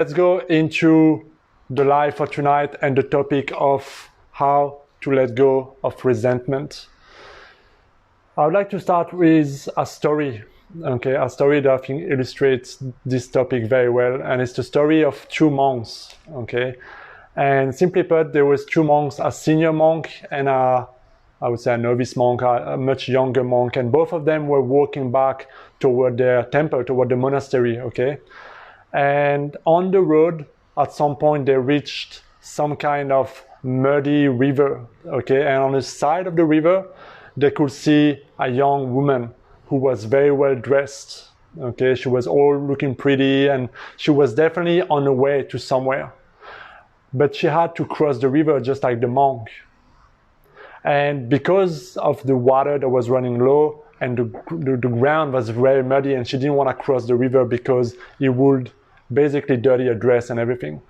Let's go into the live for tonight and the topic of how to let go of resentment. I would like to start with a story, a story that I think illustrates this topic very well, and it's the story of two monks, And simply put, there was two monks, a senior monk and I would say a novice monk, a much younger monk, and both of them were walking back toward their temple, toward the monastery, And on the road, at some point, they reached some kind of muddy river, And on the side of the river, they could see a young woman who was very well dressed, She was all looking pretty, and she was definitely on her way to somewhere. But she had to cross the river just like the monk. And because of the water that was running low and the ground was very muddy, and she didn't want to cross the river because it would basically dirty her dress and everything.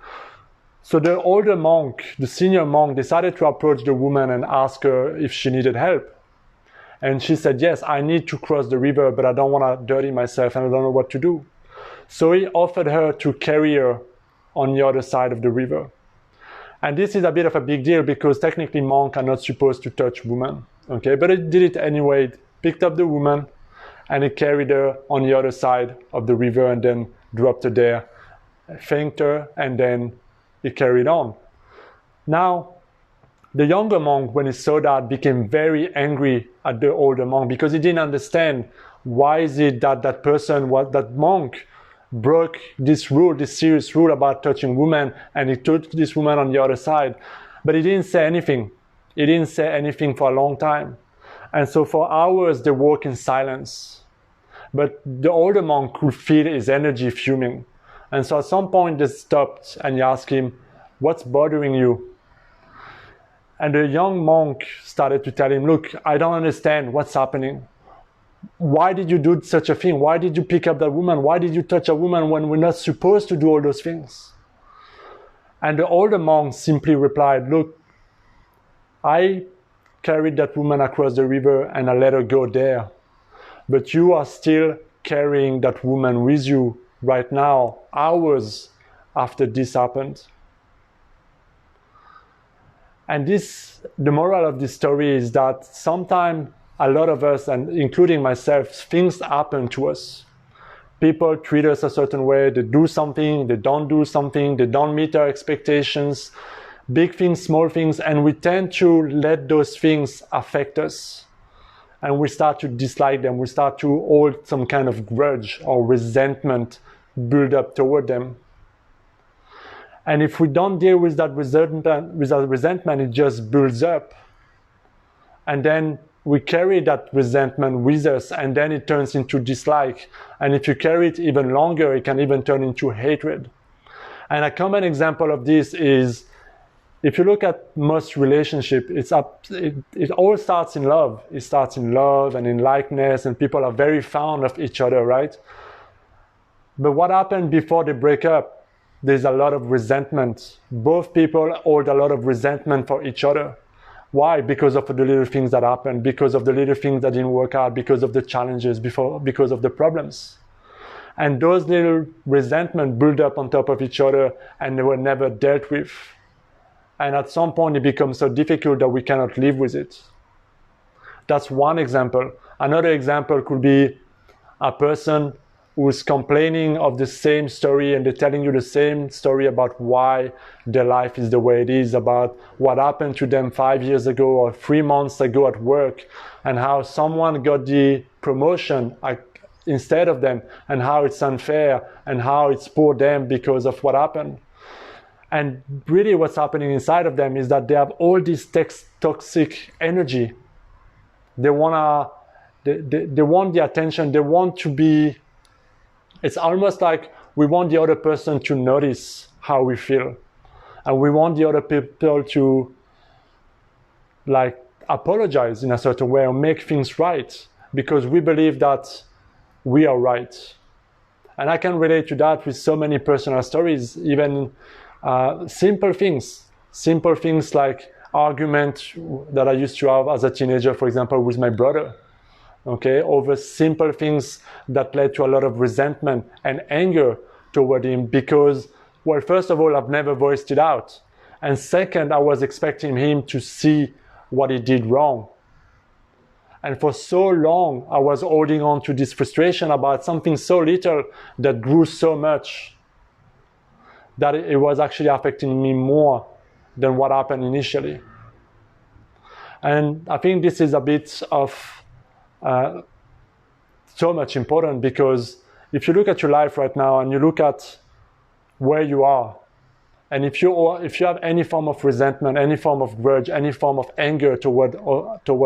So the older monk, the senior monk, decided to approach the woman and ask her if she needed help. And she said, yes, I need to cross the river, but I don't want to dirty myself and I don't know what to do. So he offered her to carry her on the other side of the river. And this is a bit of a big deal because technically monks are not supposed to touch women, But he did it anyway. He picked up the woman and he carried her on the other side of the river and then dropped her there, thanked her, and then he carried on. Now, the younger monk, when he saw that, became very angry at the older monk because he didn't understand why is it that that monk broke this rule, this serious rule about touching women, and he took this woman on the other side. But he didn't say anything. He didn't say anything for a long time. And so for hours, they walked in silence. But the older monk could feel his energy fuming. And so at some point, they stopped and he asked him, what's bothering you? And the young monk started to tell him, look, I don't understand what's happening. Why did you do such a thing? Why did you pick up that woman? Why did you touch a woman when we're not supposed to do all those things? And the older monk simply replied, look, I carried that woman across the river and I let her go there. But you are still carrying that woman with you right now, hours after this happened. And the moral of this story is that sometimes a lot of us, and including myself, things happen to us. People treat us a certain way, they do something, they don't do something, they don't meet our expectations, big things, small things, and we tend to let those things affect us. And we start to dislike them, we start to hold some kind of grudge or resentment build up toward them. And if we don't deal with that resentment, it just builds up. And then we carry that resentment with us, and then it turns into dislike. And if you carry it even longer, it can even turn into hatred. And a common example of this is, if you look at most relationships, it all starts in love. It starts in love and in likeness, and people are very fond of each other, right? But what happened before they break up? There's a lot of resentment. Both people hold a lot of resentment for each other. Why? Because of the little things that happened, because of the little things that didn't work out, because of the challenges, because of the problems. And those little resentment build up on top of each other and they were never dealt with. And at some point it becomes so difficult that we cannot live with it. That's one example. Another example could be a person who's complaining of the same story, and they're telling you the same story about why their life is the way it is, about what happened to them 5 years ago or 3 months ago at work, and how someone got the promotion instead of them, and how it's unfair, and how it's poor them because of what happened. And really what's happening inside of them is that they have all this toxic energy. They want the attention, they want to be. It's almost like we want the other person to notice how we feel. And we want the other people to apologize in a certain way or make things right, because we believe that we are right. And I can relate to that with so many personal stories, even simple things like argument that I used to have as a teenager, for example, with my brother. Over simple things that led to a lot of resentment and anger toward him because Well, first of all, I've never voiced it out. And second, I was expecting him to see what he did wrong. And for so long, I was holding on to this frustration about something so little that grew so much that it was actually affecting me more than what happened initially. And I think this is a bit of so much important, because if you look at your life right now and you look at where you are, and if you have any form of resentment, any form of grudge, any form of anger toward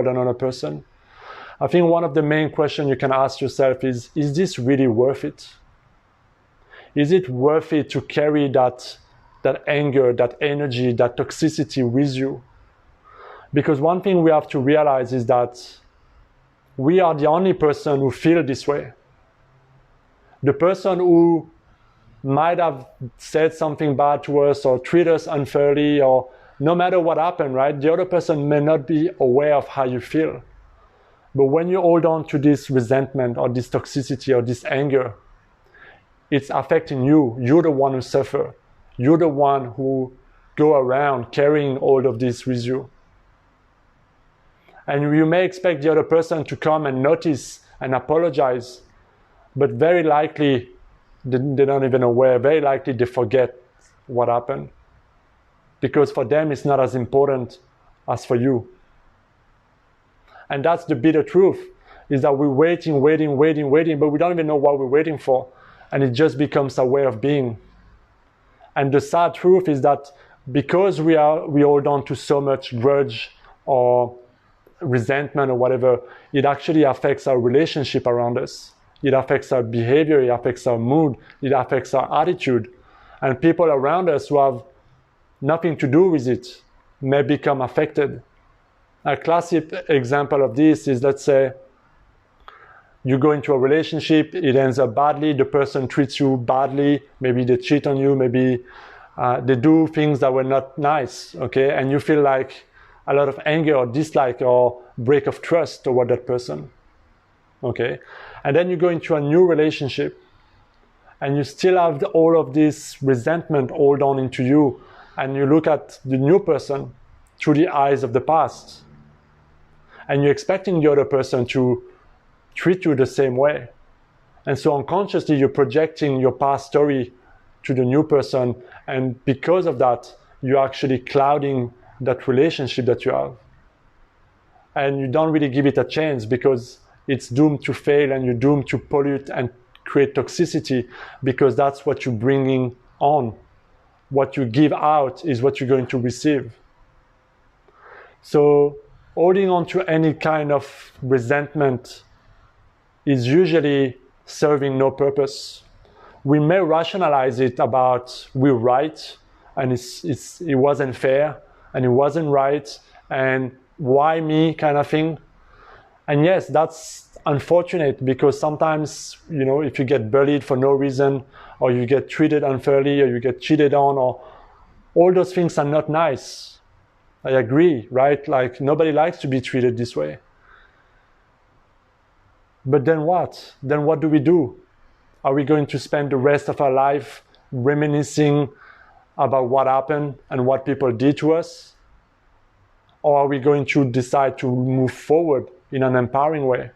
another person, I think one of the main questions you can ask yourself is this really worth it? Is it worth it to carry that anger, that energy, that toxicity with you? Because one thing we have to realize is that we are the only person who feels this way. The person who might have said something bad to us or treat us unfairly, or no matter what happened, right? The other person may not be aware of how you feel. But when you hold on to this resentment or this toxicity or this anger, it's affecting you. You're the one who suffers. You're the one who go around carrying all of this with you. And you may expect the other person to come and notice and apologize, but very likely they're not even aware. Very likely they forget what happened, because for them it's not as important as for you. And that's the bitter truth, is that we're waiting, but we don't even know what we're waiting for. And it just becomes a way of being. And the sad truth is that because we hold on to so much grudge or resentment or whatever, it actually affects our relationship around us. It affects our behavior, it affects our mood, it affects our attitude. And people around us who have nothing to do with it may become affected. A classic example of this is, let's say, you go into a relationship, it ends up badly, the person treats you badly, maybe they cheat on you, maybe they do things that were not nice, okay? And you feel like a lot of anger or dislike or break of trust toward that person, okay? And then you go into a new relationship and you still have all of this resentment hold on into you, and you look at the new person through the eyes of the past, and you're expecting the other person to treat you the same way. And so unconsciously you're projecting your past story to the new person, and because of that you're actually clouding that relationship that you have, and you don't really give it a chance, because it's doomed to fail and you're doomed to pollute and create toxicity, because that's what you're bringing on. What you give out is what you're going to receive. So holding on to any kind of resentment is usually serving no purpose. We may rationalize it about we're right, and it wasn't fair, and it wasn't right, and why me kind of thing. And yes, that's unfortunate, because sometimes, if you get bullied for no reason, or you get treated unfairly, or you get cheated on, or all those things are not nice. I agree, right? Like, nobody likes to be treated this way. But then what? Then what do we do? Are we going to spend the rest of our life reminiscing about what happened and what people did to us? Or are we going to decide to move forward in an empowering way?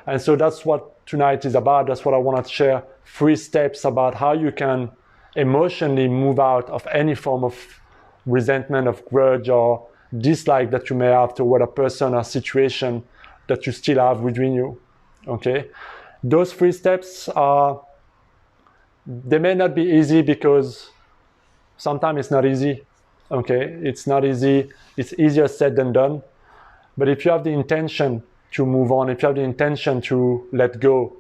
And so that's what tonight is about. That's what I want to share. 3 steps about how you can emotionally move out of any form of resentment, of grudge, or dislike that you may have toward a person or situation that you still have within you, okay? Those 3 steps they may not be easy, because sometimes it's not easy, okay? It's not easy. It's easier said than done. But if you have the intention to move on, if you have the intention to let go,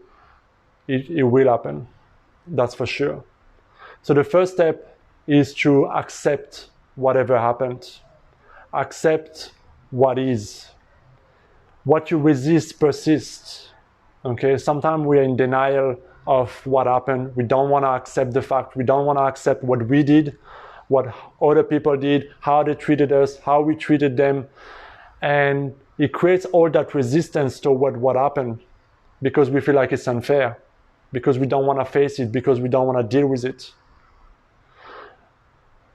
it will happen. That's for sure. So the first step is to accept whatever happened. Accept what is. What you resist persists. Okay, sometimes we are in denial of what happened. We don't want to accept the fact. We don't want to accept what we did, what other people did, how they treated us, how we treated them. And it creates all that resistance toward what happened, because we feel like it's unfair, because we don't want to face it, because we don't want to deal with it.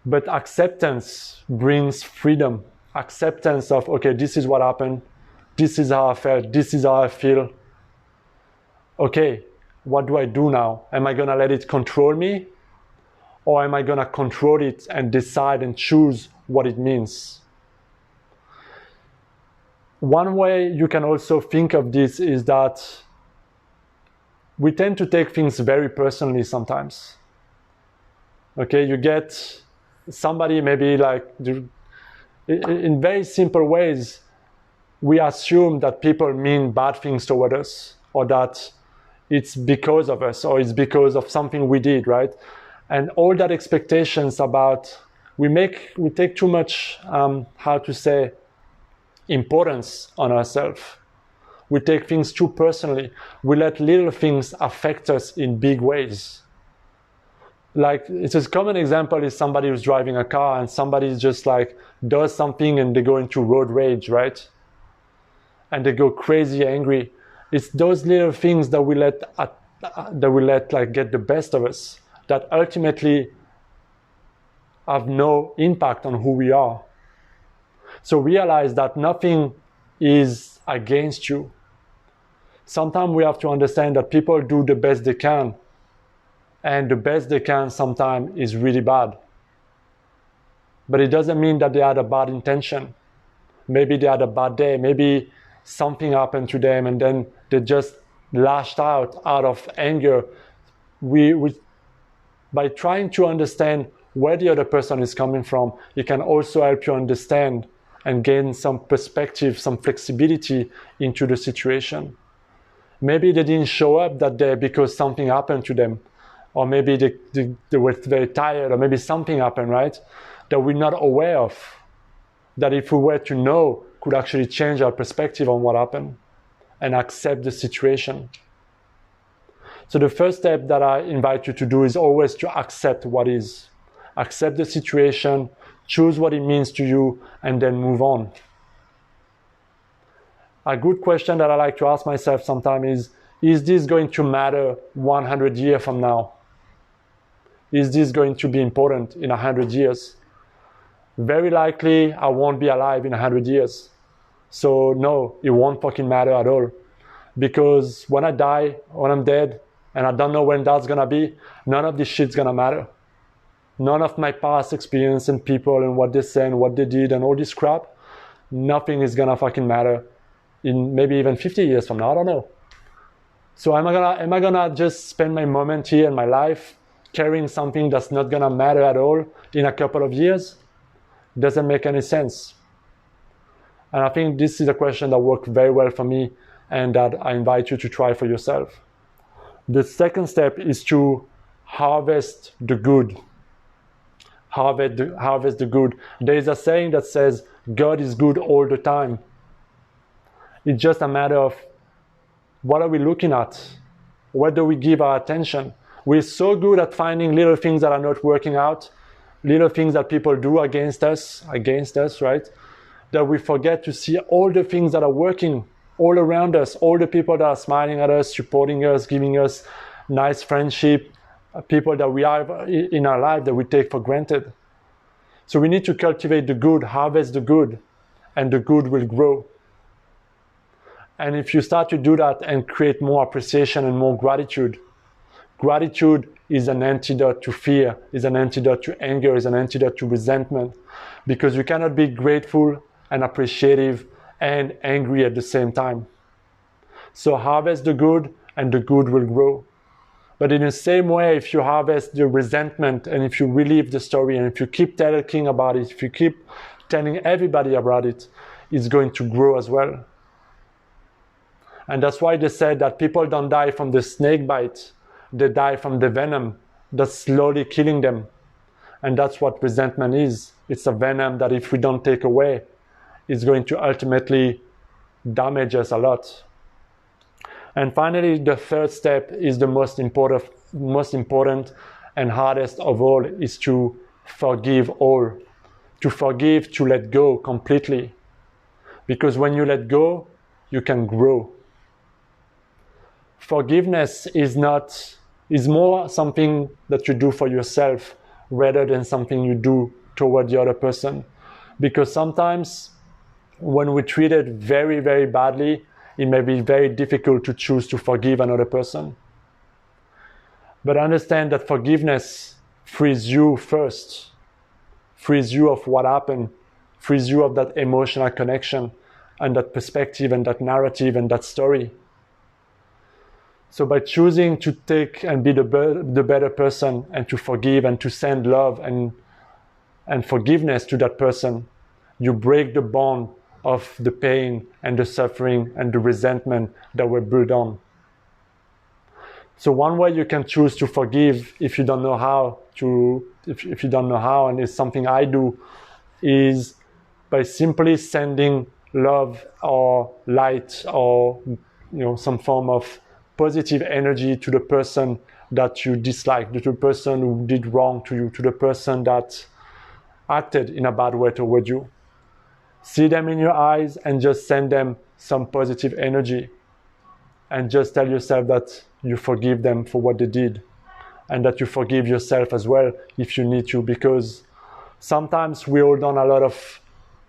But acceptance brings freedom. Acceptance of, okay, this is what happened. This is how I felt. This is how I feel. Okay, what do I do now? Am I gonna let it control me? Or am I gonna control it and decide and choose what it means? One way you can also think of this is that we tend to take things very personally sometimes. Okay, you get somebody maybe like, in very simple ways, we assume that people mean bad things toward us, or that it's because of us, or it's because of something we did, right? And all that expectations about, we take too much, importance on ourselves. We take things too personally. We let little things affect us in big ways. Like, it's a common example is somebody who's driving a car and somebody just like does something and they go into road rage, right? And they go crazy angry. It's those little things that we let like get the best of us, that ultimately have no impact on who we are. So realize that nothing is against you. Sometimes we have to understand that people do the best they can, and the best they can sometimes is really bad. But it doesn't mean that they had a bad intention. Maybe they had a bad day, maybe something happened to them and then they just lashed out of anger. By trying to understand where the other person is coming from, it can also help you understand and gain some perspective, some flexibility into the situation. Maybe they didn't show up that day because something happened to them, or maybe they were very tired, or maybe something happened, right, that we're not aware of, that if we were to know, could actually change our perspective on what happened and accept the situation. So the first step that I invite you to do is always to accept what is. Accept the situation, choose what it means to you, and then move on. A good question that I like to ask myself sometimes is this going to matter 100 years from now? Is this going to be important in 100 years? Very likely I won't be alive in 100 years. So no, it won't fucking matter at all. Because when I die, when I'm dead, and I don't know when that's gonna be, none of this shit's gonna matter. None of my past experience and people and what they said and what they did and all this crap, nothing is gonna fucking matter in maybe even 50 years from now, I don't know. So am I gonna just spend my moment here in my life carrying something that's not gonna matter at all in a couple of years? Doesn't make any sense. And I think this is a question that worked very well for me and that I invite you to try for yourself. The second step is to harvest the good. Harvest the good. There is a saying that says, God is good all the time. It's just a matter of what are we looking at? Where do we give our attention? We're so good at finding little things that are not working out, little things that people do against us, right? That we forget to see all the things that are working all around us, all the people that are smiling at us, supporting us, giving us nice friendship, people that we have in our life that we take for granted. So we need to cultivate the good, harvest the good, and the good will grow. And if you start to do that and create more appreciation and more gratitude, gratitude is an antidote to fear, is an antidote to anger, is an antidote to resentment, because you cannot be grateful and appreciative and angry at the same time. So harvest the good and the good will grow. But in the same way, if you harvest the resentment and if you relive the story and if you keep talking about it, if you keep telling everybody about it, it's going to grow as well. And that's why they said that people don't die from the snake bite, they die from the venom that's slowly killing them. And that's what resentment is. It's a venom that if we don't take away, it's going to ultimately damage us a lot. And finally, the third step is the most important and hardest of all, is to forgive all. To forgive, to let go completely. Because when you let go, you can grow. Forgiveness is more something that you do for yourself rather than something you do toward the other person. Because sometimes when we treat it very, very badly, it may be very difficult to choose to forgive another person. But understand that forgiveness frees you first, frees you of what happened, frees you of that emotional connection and that perspective and that narrative and that story. So by choosing to take and be the better person and to forgive and to send love and forgiveness to that person, you break the bond of the pain and the suffering and the resentment that were built on. So one way you can choose to forgive if you don't know how if you don't know how, and it's something I do, is by simply sending love or light or some form of positive energy to the person that you dislike, to the person who did wrong to you, to the person that acted in a bad way toward you. See them in your eyes and just send them some positive energy. And just tell yourself that you forgive them for what they did. And that you forgive yourself as well if you need to. Because sometimes we hold on a lot of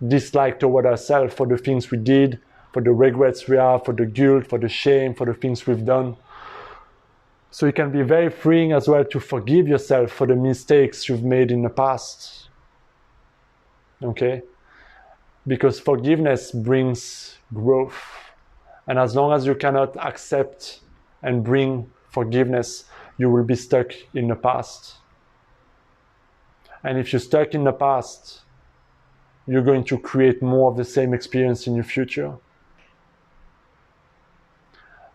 dislike toward ourselves for the things we did, for the regrets we have, for the guilt, for the shame, for the things we've done. So it can be very freeing as well to forgive yourself for the mistakes you've made in the past. Okay? Because forgiveness brings growth. And as long as you cannot accept and bring forgiveness, you will be stuck in the past. And if you're stuck in the past, you're going to create more of the same experience in your future.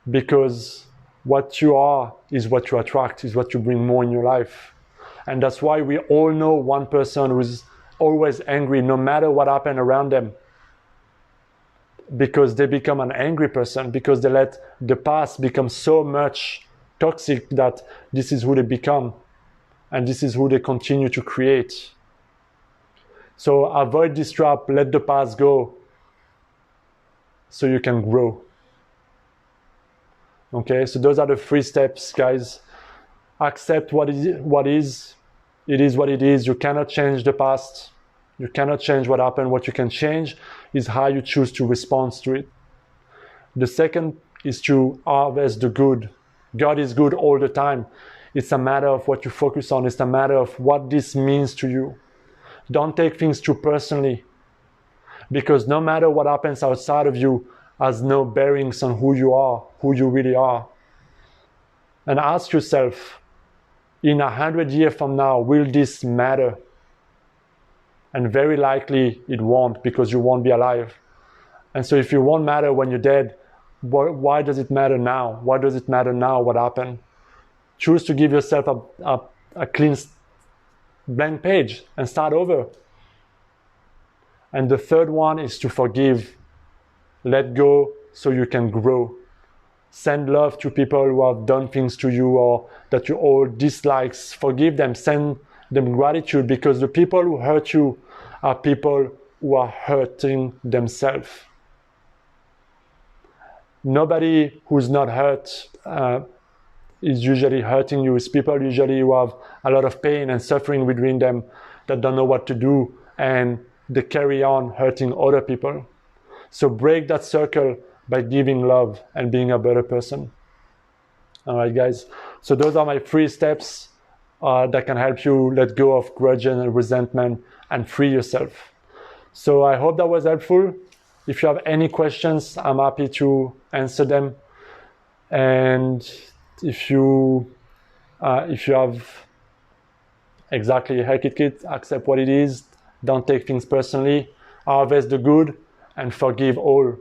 Because what you are is what you attract, is what you bring more in your life. And that's why we all know one person who's always angry no matter what happened around them. Because they become an angry person, because they let the past become so much toxic that this is who they become. And this is who they continue to create. So avoid this trap, let the past go, so you can grow. Okay, so those are the 3 steps, guys. Accept what is. It is what it is. You cannot change the past. You cannot change what happened. What you can change is how you choose to respond to it. The second is to harvest the good. God is good all the time. It's a matter of what you focus on. It's a matter of what this means to you. Don't take things too personally, because no matter what happens outside of you has no bearings on who you are, who you really are. And ask yourself, in 100 years from now, will this matter? And very likely it won't, because you won't be alive. And so if it won't matter when you're dead, why does it matter now? Why does it matter now what happened? Choose to give yourself a clean blank page and start over. And the third one is to forgive. Let go so you can grow. Send love to people who have done things to you or that you hold dislikes. Forgive them. Send them gratitude, because the people who hurt you are people who are hurting themselves. Nobody who's not hurt is usually hurting you. It's people usually who have a lot of pain and suffering within them that don't know what to do, and they carry on hurting other people. So break that circle by giving love and being a better person. All right, guys. So those are my 3 steps that can help you let go of grudge and resentment and free yourself. So I hope that was helpful. If you have any questions, I'm happy to answer them. And if you have exactly heck it kid, accept what it is. Don't take things personally. Harvest the good and forgive all.